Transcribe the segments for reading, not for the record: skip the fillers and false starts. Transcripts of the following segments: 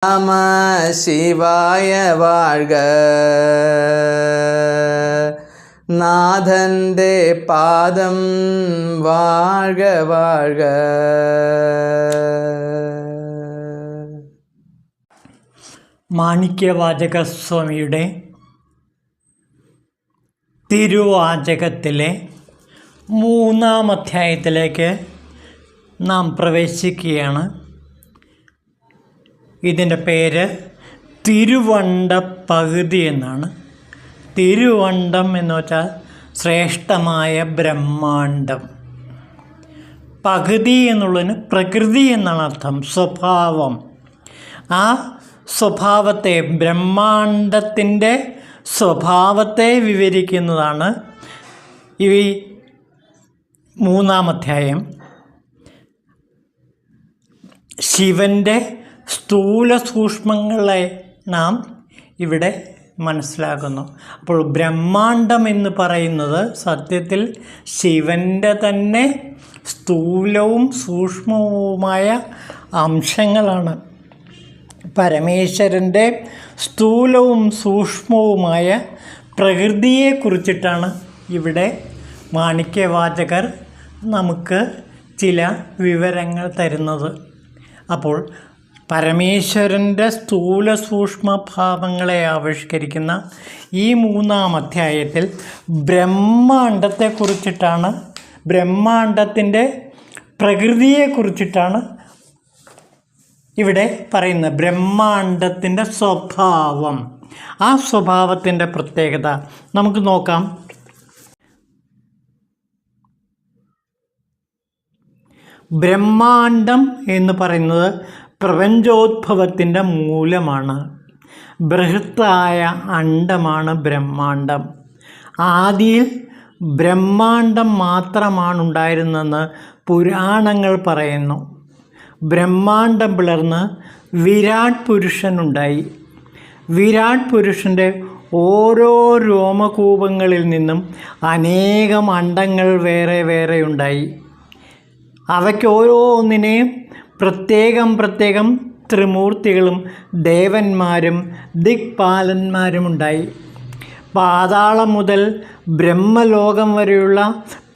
நம சிவாய வாழ்க. നാഥൻ്റെ പാദം വാഴ്ക വാഴ്ക. മാണിക്യവാചകസ്വാമിയുടെ തിരുവാചകത്തിലെ 3-ാം അധ്യായത്തിലേക്ക് നാം പ്രവേശിക്കുകയാണ്. ഇതിൻ്റെ പേര് തിരുവണ്ട പകുതി എന്നാണ്. തിരുവണ്ടം എന്ന് വെച്ചാൽ ശ്രേഷ്ഠമായ ബ്രഹ്മാണ്ടം. പകുതി എന്നുള്ളതിന് പ്രകൃതി എന്നാണ് അർത്ഥം, സ്വഭാവം. ആ സ്വഭാവത്തെ, ബ്രഹ്മാണ്ടത്തിൻ്റെ സ്വഭാവത്തെ വിവരിക്കുന്നതാണ് ഈ 3-ാം അധ്യായം. ശിവൻ്റെ സ്ഥൂല സൂക്ഷ്മങ്ങളെ നാം ഇവിടെ മനസ്സിലാക്കുന്നു. അപ്പോൾ ബ്രഹ്മാണ്ടം എന്ന് പറയുന്നത് സത്യത്തിൽ ശിവൻ്റെ തന്നെ സ്ഥൂലവും സൂക്ഷ്മവുമായ അംശങ്ങളാണ്. പരമേശ്വരൻ്റെ സ്ഥൂലവും സൂക്ഷ്മവുമായ പ്രകൃതിയെക്കുറിച്ചിട്ടാണ് ഇവിടെ മാണിക്യവാചകർ നമുക്ക് ചില വിവരങ്ങൾ തരുന്നത്. അപ്പോൾ പരമേശ്വരൻ്റെ സ്ഥൂല സൂക്ഷ്മ ഭാവങ്ങളെ ആവിഷ്കരിക്കുന്ന ഈ 3-ാം അധ്യായത്തിൽ ബ്രഹ്മാണ്ടത്തെക്കുറിച്ചിട്ടാണ്, ബ്രഹ്മാണ്ടത്തിൻ്റെ പ്രകൃതിയെക്കുറിച്ചിട്ടാണ് ഇവിടെ പറയുന്നത്. ബ്രഹ്മാണ്ടത്തിൻ്റെ സ്വഭാവം, ആ സ്വഭാവത്തിൻ്റെ പ്രത്യേകത നമുക്ക് നോക്കാം. ബ്രഹ്മാണ്ടം എന്ന് പറയുന്നത് പ്രപഞ്ചോദ്ഭവത്തിൻ്റെ മൂലമാണ്. ബൃഹത്തായ അണ്ഡമാണ് ബ്രഹ്മാണ്ടം. ആദിയിൽ ബ്രഹ്മാണ്ടം മാത്രമാണ് ഉണ്ടായിരുന്നതെന്ന് പുരാണങ്ങൾ പറയുന്നു. ബ്രഹ്മാണ്ടം പിളർന്ന് വിരാട് പുരുഷനുണ്ടായി. വിരാട് പുരുഷൻ്റെ ഓരോ രോമകൂപങ്ങളിൽ നിന്നും അനേകം അണ്ഡങ്ങൾ വേറെ വേറെ ഉണ്ടായി. അവയ്ക്ക് ഓരോന്നിനെയും പ്രത്യേകം പ്രത്യേകം ത്രിമൂർത്തികളും ദേവന്മാരും ദിക്പാലന്മാരും ഉണ്ടായി. പാതാളം മുതൽ ബ്രഹ്മലോകം വരെയുള്ള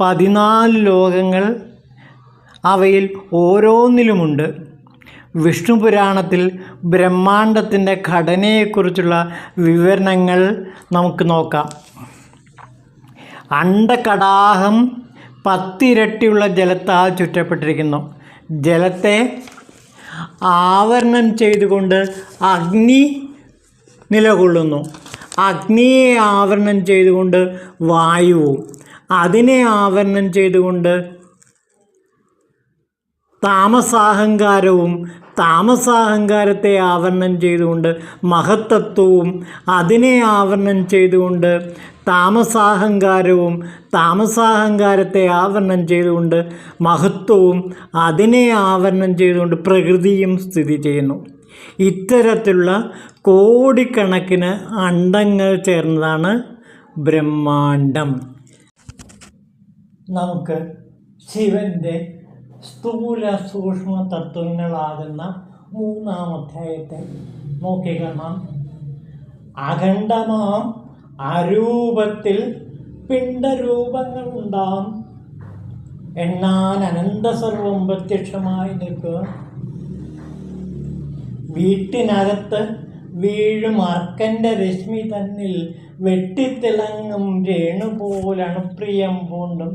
14 ലോകങ്ങൾ അവയിൽ ഓരോന്നിലുമുണ്ട്. വിഷ്ണു പുരാണത്തിൽ ബ്രഹ്മാണ്ടത്തിൻ്റെ ഘടനയെക്കുറിച്ചുള്ള വിവരണങ്ങൾ നമുക്ക് നോക്കാം. അണ്ഡകടാഹം 10 ഇരട്ടിയുള്ള ജലത്താൽ ചുറ്റപ്പെട്ടിരിക്കുന്നു. ജലത്തെ ആവരണം ചെയ്തുകൊണ്ട് അഗ്നി നിലകൊള്ളുന്നു. അഗ്നിയെ ആവരണം ചെയ്തുകൊണ്ട് വായുവും, അതിനെ ആവരണം ചെയ്തുകൊണ്ട് താമസാഹങ്കാരവും, താമസാഹങ്കാരത്തെ ആവരണം ചെയ്തുകൊണ്ട് മഹത്തത്വവും, അതിനെ ആവരണം ചെയ്തുകൊണ്ട് താമസാഹങ്കാരവും, താമസാഹങ്കാരത്തെ ആവരണം ചെയ്തുകൊണ്ട് മഹത്വവും, അതിനെ ആവരണം ചെയ്തുകൊണ്ട് പ്രകൃതിയും സ്ഥിതി ചെയ്യുന്നു. ഇത്തരത്തിലുള്ള കോടിക്കണക്കിന് അണ്ഡങ്ങൾ ചേർന്നതാണ് ബ്രഹ്മാണ്ടം. നമുക്ക് ശിവൻ്റെ സ്ഥൂല സൂക്ഷ്മ തത്വങ്ങളാകുന്ന 3-ാം അധ്യായത്തെ നോക്കിക്കാണാം. അഖണ്ഡമാം അരൂപത്തിൽ പിണ്ടരൂപങ്ങളുണ്ടാം, എണ്ണാൻ അനന്തസർവം പ്രത്യക്ഷമായി നിൽക്കുക. വീട്ടിനകത്ത് വീഴും അർക്കൻ്റെ രശ്മി തന്നിൽ വെട്ടിത്തിളങ്ങും രേണുപോലണുപ്രിയം പൂണ്ടും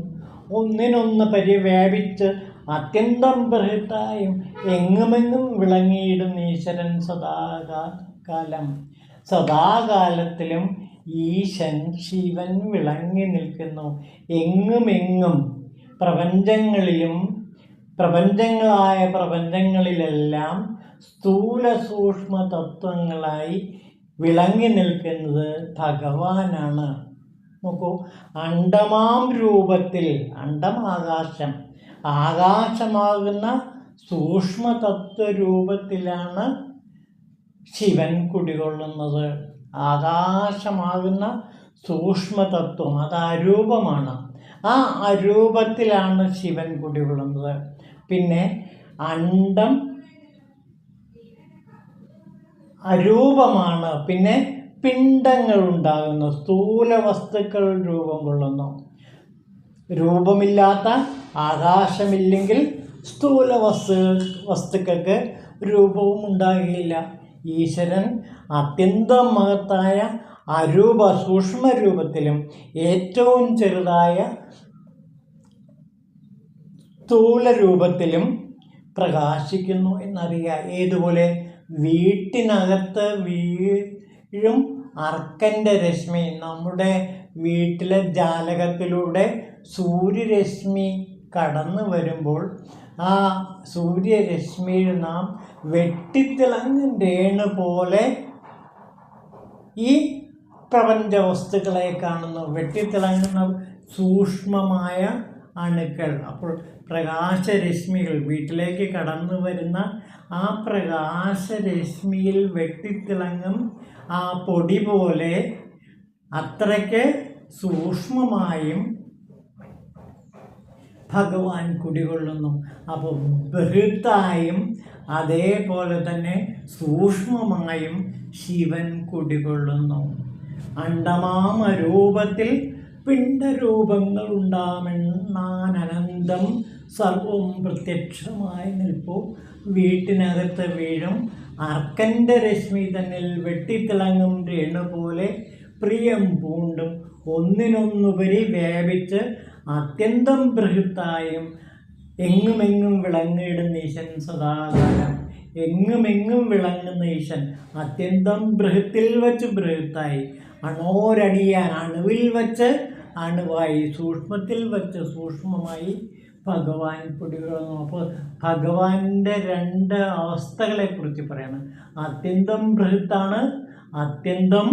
ഒന്നിനൊന്ന് പരിവ്യാപിച്ച് അത്യന്തം ബൃഹത്തായും എങ്ങുമെങ്ങും വിളങ്ങിയിടും ഈശ്വരൻ സദാകാലം. സദാകാലത്തിലും ഈശൻ ശിവൻ വിളങ്ങി നിൽക്കുന്നു. എങ്ങുമെങ്ങും പ്രപഞ്ചങ്ങളിലും, പ്രപഞ്ചങ്ങളായ പ്രപഞ്ചങ്ങളിലെല്ലാം സ്ഥൂല സൂക്ഷ്മ തത്വങ്ങളായി വിളങ്ങി നിൽക്കുന്നത് ഭഗവാനാണ്. നോക്കൂ, അണ്ഡമാം രൂപത്തിൽ, അണ്ഡം ആകാശം, ആകാശമാകുന്ന സൂക്ഷ്മതത്വരൂപത്തിലാണ് ശിവൻ കുടികൊള്ളുന്നത്. ആകാശമാകുന്ന സൂക്ഷ്മതത്വം, അത് അരൂപമാണ്. ആ അരൂപത്തിലാണ് ശിവൻ കുടികൊള്ളുന്നത്. പിന്നെ അണ്ഡം അരൂപമാണ്. പിന്നെ പിണ്ഡങ്ങൾ ഉണ്ടാകുന്നു, സ്ഥൂല വസ്തുക്കൾ രൂപം കൊള്ളുന്നു. രൂപമില്ലാത്ത ആകാശമില്ലെങ്കിൽ സ്ഥൂല വസ്തുക്കൾക്ക് രൂപവും ഉണ്ടാകുകയില്ല. ഈശ്വരൻ അത്യന്തം മഹത്തായ അരൂപ സൂക്ഷ്മ രൂപത്തിലും ഏറ്റവും ചെറുതായ സ്ഥൂല രൂപത്തിലും പ്രകാശിക്കുന്നു എന്നറിയുക. ഏതുപോലെ വീട്ടിനകത്ത് വീഴും അർക്കൻ്റെ രശ്മി. നമ്മുടെ വീട്ടിലെ ജാലകത്തിലൂടെ സൂര്യരശ്മി കടന്നു വരുമ്പോൾ ആ സൂര്യരശ്മിയിൽ നാം വെട്ടിത്തിളങ്ങും രേണു പോലെ ഈ പ്രപഞ്ച വസ്തുക്കളെ കാണുന്നു. വെട്ടിത്തിളങ്ങുന്ന സൂക്ഷ്മമായ അണുക്കൾ. അപ്പോൾ പ്രകാശരശ്മികൾ വീട്ടിലേക്ക് കടന്നു വരുന്ന ആ പ്രകാശരശ്മിയിൽ വെട്ടിത്തിളങ്ങും ആ പൊടി പോലെ അത്രയ്ക്ക് സൂക്ഷ്മമായും ഭഗവാൻ കുടികൊള്ളുന്നു. അപ്പോൾ ബൃഹത്തായും അതേപോലെ തന്നെ സൂക്ഷ്മമായും ശിവൻ കുടികൊള്ളുന്നു. അണ്ടമാമ രൂപത്തിൽ പിണ്ഡരൂപങ്ങൾ ഉണ്ടാമെന്നാനന്തം സർവം പ്രത്യക്ഷമായി നിൽപ്പൂ. വീട്ടിനകത്ത് വീഴും അർക്കൻ്റെ രശ്മി തന്നിൽ വെട്ടിത്തിളങ്ങും രേണു പോലെ പ്രിയം പൂണ്ടും ഒന്നിനൊന്നുപരി വ്യാപിച്ച് അത്യന്തം ബൃഹത്തായും എങ്ങുമെങ്ങും വിളങ്ങിടുന്ന ഈശൻ സദാകാലം. എങ്ങുമെങ്ങും വിളങ്ങുന്ന ഈശൻ അത്യന്തം ബൃഹത്തിൽ വച്ച് ബൃഹത്തായി, അണോരടിയാൻ അണുവിൽ വച്ച് അണുവായി, സൂക്ഷ്മത്തിൽ വച്ച് സൂക്ഷ്മമായി ഭഗവാൻ കുടികൊള്ളുന്നു. അപ്പോൾ ഭഗവാന്റെ രണ്ട് അവസ്ഥകളെക്കുറിച്ച് പറയണം. അത്യന്തം ബൃഹത്താണ്, അത്യന്തം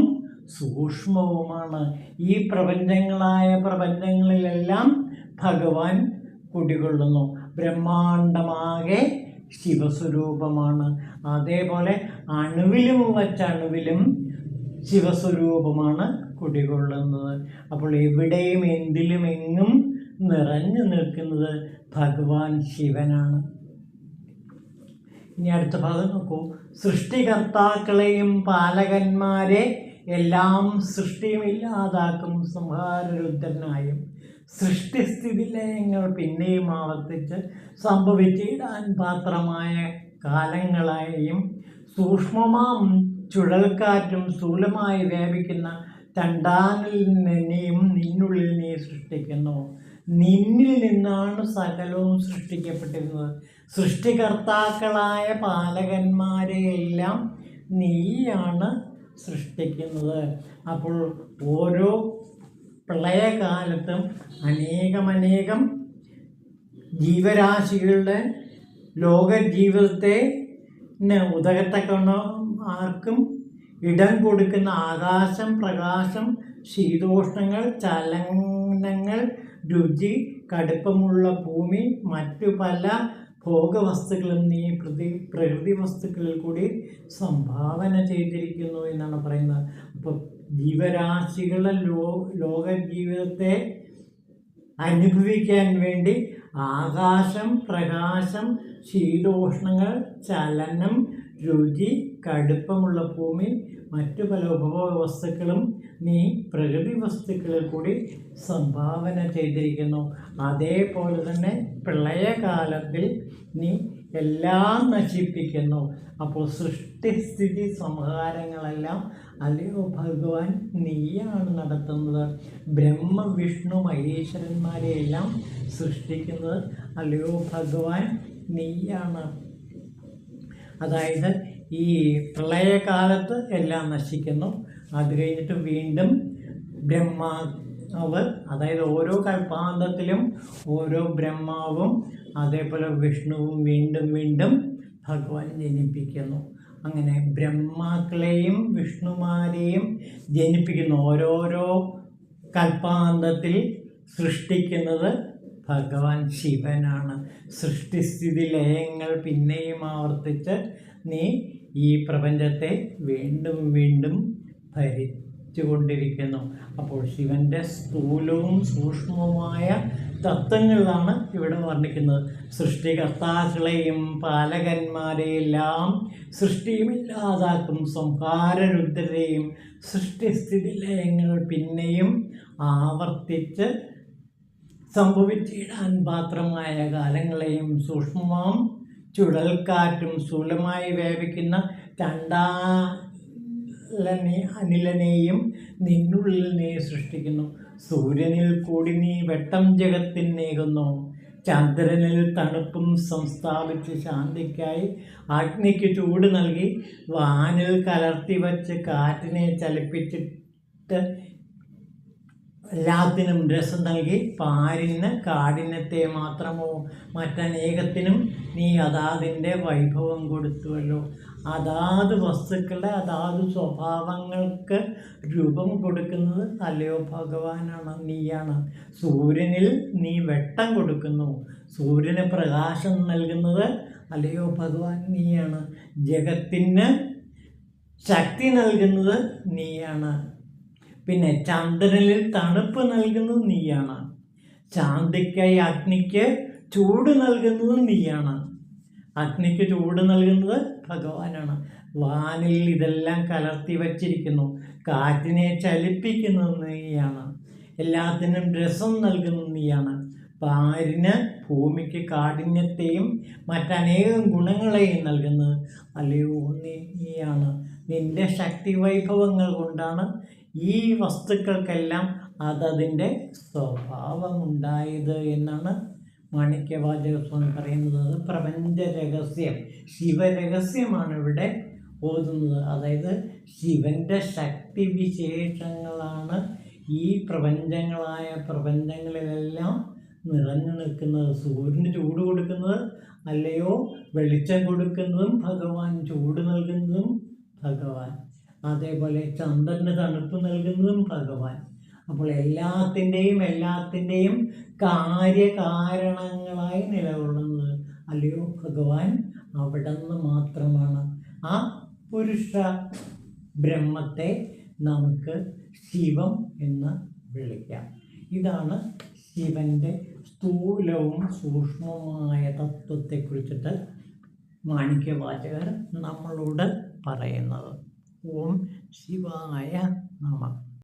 സൂക്ഷ്മവുമാണ്. ഈ പ്രപഞ്ചങ്ങളിലെല്ലാം ഭഗവാൻ കുടികൊള്ളുന്നു. ബ്രഹ്മാണ്ടമാകെ ശിവസ്വരൂപമാണ്. അതേപോലെ അണുവിലും ശിവസ്വരൂപമാണ് കുടികൊള്ളുന്നത്. അപ്പോൾ എവിടെയും എന്തിലും എങ്ങും നിറഞ്ഞു നിൽക്കുന്നത് ഭഗവാൻ ശിവനാണ്. ഇനി അടുത്ത ഭാഗം നോക്കൂ. സൃഷ്ടികർത്താക്കളെയും പാലകന്മാരെ എല്ലാം സൃഷ്ടിയുമില്ലാതാക്കും സംഹാരരുദ്രനായും സൃഷ്ടിസ്ഥിതി ലയങ്ങൾ പിന്നെയും ആവർത്തിച്ച് സംഭവിച്ചിടാൻ പാത്രമായ കാലങ്ങളായും സൂക്ഷ്മമാം ചുഴൽക്കാറ്റും സ്ഥൂലമായി വ്യാപിക്കുന്ന ചണ്ടാനിൽ നിന്നെയും നിന്നുള്ളിൽ നീ സൃഷ്ടിക്കുന്നു. നിന്നിൽ നിന്നാണ് സകലവും സൃഷ്ടിക്കപ്പെട്ടിരുന്നത്. സൃഷ്ടികർത്താക്കളായ പാലകന്മാരെയെല്ലാം നീയാണ് സൃഷ്ടിക്കുന്നത്. അപ്പോൾ ഓരോ പ്രളയകാലത്തും അനേകം ജീവരാശികളുടെ ലോകജീവിതത്തെ ഉദകത്തക്കണം ആർക്കും ഇടം കൊടുക്കുന്ന ആകാശം, പ്രകാശം, ശീതോഷ്ണങ്ങൾ, ചലനങ്ങൾ, രുചി, കടുപ്പമുള്ള ഭൂമി, മറ്റു പല ഭോഗവസ്തുക്കളും നീ പ്രകൃതി വസ്തുക്കളിൽ കൂടി സംഭാവന ചെയ്തിരിക്കുന്നു എന്നാണ് പറയുന്നത്. അപ്പോൾ ജീവരാശികളുടെ ലോകജീവിതത്തെ അനുഭവിക്കാൻ വേണ്ടി ആകാശം, പ്രകാശം, ശീതോഷ്ണങ്ങൾ, ചലനം, രുചി, കടുപ്പമുള്ള ഭൂമി, മറ്റു പല ഉപഭോഗ വസ്തുക്കളും നീ പ്രകൃതി വസ്തുക്കളിൽ കൂടി സംഭാവന ചെയ്തിരിക്കുന്നു. അതേപോലെ തന്നെ പ്രളയകാലത്തിൽ നീ എല്ലാം നശിപ്പിക്കുന്നു. അപ്പോൾ സൃഷ്ടിസ്ഥിതി സംഹാരങ്ങളെല്ലാം അല്ലയോ ഭഗവാൻ നീയാണ് നടത്തുന്നത്. ബ്രഹ്മ വിഷ്ണു മഹേശ്വരന്മാരെയെല്ലാം സൃഷ്ടിക്കുന്നത് അല്ലയോ ഭഗവാൻ നീയാണ്. അതായത് ഈ പ്രളയകാലത്ത് എല്ലാം നശിക്കുന്നു. അത് കഴിഞ്ഞിട്ട് വീണ്ടും ബ്രഹ്മാവ്, അതായത് ഓരോ കൽപ്പാന്തത്തിലും ഓരോ ബ്രഹ്മാവും അതേപോലെ വിഷ്ണുവും വീണ്ടും ഭഗവാൻ ജനിപ്പിക്കുന്നു. അങ്ങനെ ബ്രഹ്മാക്കളെയും വിഷ്ണുമാരെയും ജനിപ്പിക്കുന്നു. ഓരോരോ കൽപ്പാന്തത്തിൽ സൃഷ്ടിക്കുന്നത് ഭഗവാൻ ശിവനാണ്. സൃഷ്ടിസ്ഥിതി ലയങ്ങൾ പിന്നെയും ആവർത്തിച്ച് നീ ഈ പ്രപഞ്ചത്തെ വീണ്ടും ഭരിച്ചുകൊണ്ടിരിക്കുന്നു. അപ്പോൾ ശിവൻ്റെ സ്ഥൂലവും സൂക്ഷ്മവുമായ തത്വങ്ങളിലാണ് ഇവിടെ വർണ്ണിക്കുന്നത്. സൃഷ്ടികർത്താക്കളെയും പാലകന്മാരെയെല്ലാം സൃഷ്ടിയുമില്ലാതാക്കും സംഹാരരുദ്രരെയും സൃഷ്ടിസ്ഥിതി ലയങ്ങൾ പിന്നെയും ആവർത്തിച്ച് സംഭവിച്ചിടാൻ പാത്രമായ കാലങ്ങളെയും സൂക്ഷ്മമാം ചുഴൽക്കാറ്റും സ്ഥൂലമായി വ്യാപിക്കുന്ന അനിലനെയും നിന്നുള്ളിൽ നീ സൃഷ്ടിക്കുന്നു. സൂര്യനിൽ കൂടി നീ വെട്ടം ജഗത്തിനേകുന്നു. ചന്ദ്രനിൽ തണുപ്പും സംസ്ഥാപിച്ച് ശാന്തിക്കായി അഗ്നിക്ക് ചൂട് നൽകി വാനിൽ കലർത്തി വച്ച് കാറ്റിനെ ചലിപ്പിച്ചിട്ട് എല്ലാത്തിനും രസം നൽകി പാരിന് കാഠിന്യത്തെ മാത്രമോ മറ്റനേകത്തിനും നീ അതാതിൻ്റെ വൈഭവം കൊടുത്തുവല്ലോ. അതാത് വസ്തുക്കളുടെ അതാത് സ്വഭാവങ്ങൾക്ക് രൂപം കൊടുക്കുന്നത് അല്ലയോ ഭഗവാനാണ്, നീയാണ്. സൂര്യനിൽ നീ വെട്ടം കൊടുക്കുന്നു, സൂര്യന് പ്രകാശം നൽകുന്നത് അല്ലയോ ഭഗവാൻ നീയാണ്. ജഗത്തിന് ശക്തി നൽകുന്നത് നീയാണ്. പിന്നെ ചന്ദ്രനിൽ തണുപ്പ് നൽകുന്നത് നീയാണ്. ശാന്തിക്കായി അഗ്നിക്ക് ചൂട് നൽകുന്നത് നീയാണ്. അഗ്നിക്ക് ചൂട് നൽകുന്നത് ഭഗവാനാണ്. വാനിൽ ഇതെല്ലാം കലർത്തി വച്ചിരിക്കുന്നു. കാറ്റിനെ ചലിപ്പിക്കുന്നത് നീയാണ്. എല്ലാത്തിനും രസം നൽകുന്നത് നീയാണ്. പാരിന് ഭൂമിക്ക് കാഠിന്യത്തെയും മറ്റനേകം ഗുണങ്ങളെയും നൽകുന്നത് അല്ലയോ നീയാണ്. നിന്റെ ശക്തി വൈഭവങ്ങൾ കൊണ്ടാണ് ഈ വസ്തുക്കൾക്കെല്ലാം അതതിൻ്റെ സ്വഭാവമുണ്ടായത് എന്നാണ് മാണിക്യവാചകസ്വാമി പറയുന്നത്. അത് പ്രപഞ്ച രഹസ്യം, ശിവരഹസ്യമാണ് ഇവിടെ ഓതുന്നത്. അതായത് ശിവൻ്റെ ശക്തിവിശേഷങ്ങളാണ് ഈ പ്രപഞ്ചങ്ങളിലെല്ലാം നിറഞ്ഞു നിൽക്കുന്നത്. സൂര്യന് ചൂട് കൊടുക്കുന്നത് അല്ലയോ വെളിച്ചം കൊടുക്കുന്നതും ഭഗവാൻ, ചൂട് നൽകുന്നതും ഭഗവാൻ. അതേപോലെ ചന്ദ്രന് തണുപ്പ് നൽകുന്നതും ഭഗവാൻ. അപ്പോൾ എല്ലാത്തിൻ്റെയും കാര്യകാരണങ്ങളായി നിലകൊള്ളുന്നത് അല്ലയോ ഭഗവാൻ അവിടെ നിന്ന് മാത്രമാണ്. ആ പുരുഷ ബ്രഹ്മത്തെ നമുക്ക് ശിവം എന്ന് വിളിക്കാം. ഇതാണ് ശിവൻ്റെ സ്ഥൂലവും സൂക്ഷ്മവുമായ തത്വത്തെക്കുറിച്ചിട്ട് മാണിക്യവാചകർ നമ്മളോട് പറയുന്നത്. ഓം ശിവായ നമഃ.